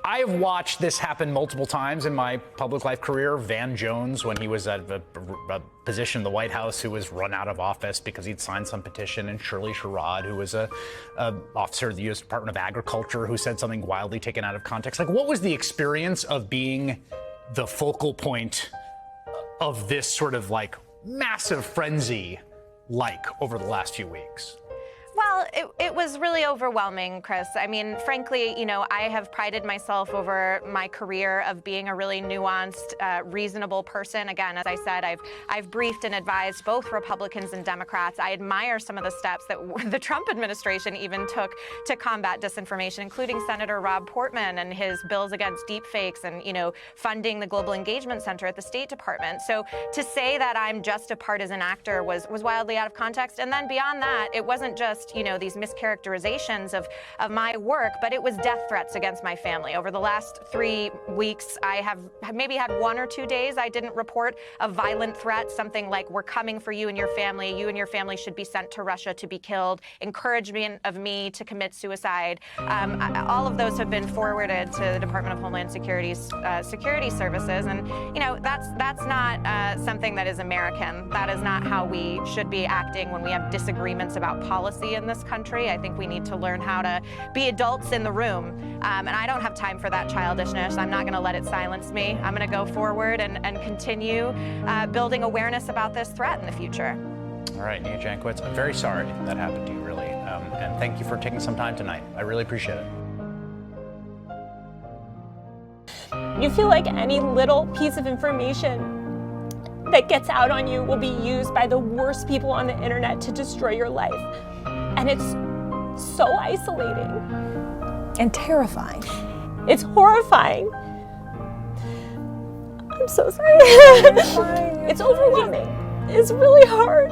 I've watched this happen multiple times in my public life career. Van Jones, when he was at a position in the White House, who was run out of office because he'd signed some petition, and Shirley Sherrod, who was a officer of the U.S. Department of Agriculture, who said something wildly taken out of context. Like, what was the experience of being the focal point of this sort of like massive frenzy like over the last few weeks? Well, it was really overwhelming, Chris. I mean, frankly, you know, I have prided myself over my career of being a really nuanced, reasonable person. Again, as I said, I've briefed and advised both Republicans and Democrats. I admire some of the steps that the Trump administration even took to combat disinformation, including Senator Rob Portman and his bills against deepfakes and, you know, funding the Global Engagement Center at the State Department. So to say that I'm just a partisan actor was wildly out of context. And then beyond that, it wasn't just, you know, these mischaracterizations of my work, but it was death threats against my family. Over the last 3 weeks, I have maybe had 1 or 2 days I didn't report a violent threat, something like, we're coming for you and your family. You and your family should be sent to Russia to be killed, encouragement of me to commit suicide. All of those have been forwarded to the Department of Homeland Security's security services. And, you know, that's not something that is American. That is not how we should be acting when we have disagreements about policy in this country. I think we need to learn how to be adults in the room. And I don't have time for that childishness. I'm not going to let it silence me. I'm going to go forward and continue building awareness about this threat in the future. All right, Nia Jankowicz, I'm very sorry that happened to you, really. And thank you for taking some time tonight. I really appreciate it. You feel like any little piece of information that gets out on you will be used by the worst people on the internet to destroy your life. And it's so isolating. And terrifying. It's horrifying. I'm so sorry. It's overwhelming. It's really hard.